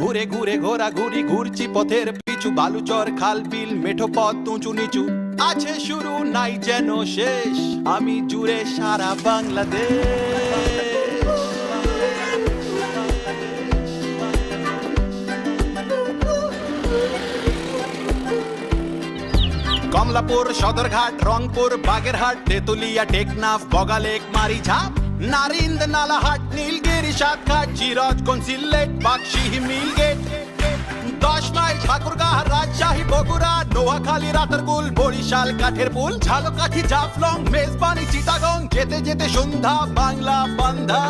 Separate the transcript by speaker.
Speaker 1: ঘুরে ঘুরে ঘোরাঘুরি ঘুরছি পথের পিছু, বালুচর খাল বিল মেঠো পথ উঁচু নিচু, আছে শুরু নাই যেন শেষ, আমি জুড়ে সারা বাংলাদেশ। কমলাপুর, সদরঘাট, রংপুর, বাগেরহাট, তেতুলিয়া, টেকনাফ, বগালেক, মারিঝাপ, নারিন্দ, নালাহাট, নীলগিরি, সাতঘাট, চিরজগঞ্জ, সিলেট, বাক্সি, মিলগেট, 10 মাইল, ঠাকুরগাঁ, রাজশাহী, বগুড়া, নোয়াখালী, রাতারগুল, বরিশাল, কাঠের পুল, ঝালকাঠি, জাফলং, মেজবানি, চিটাগং, যেতে যেতে সন্ধ্যা বাংলা বান্ধা।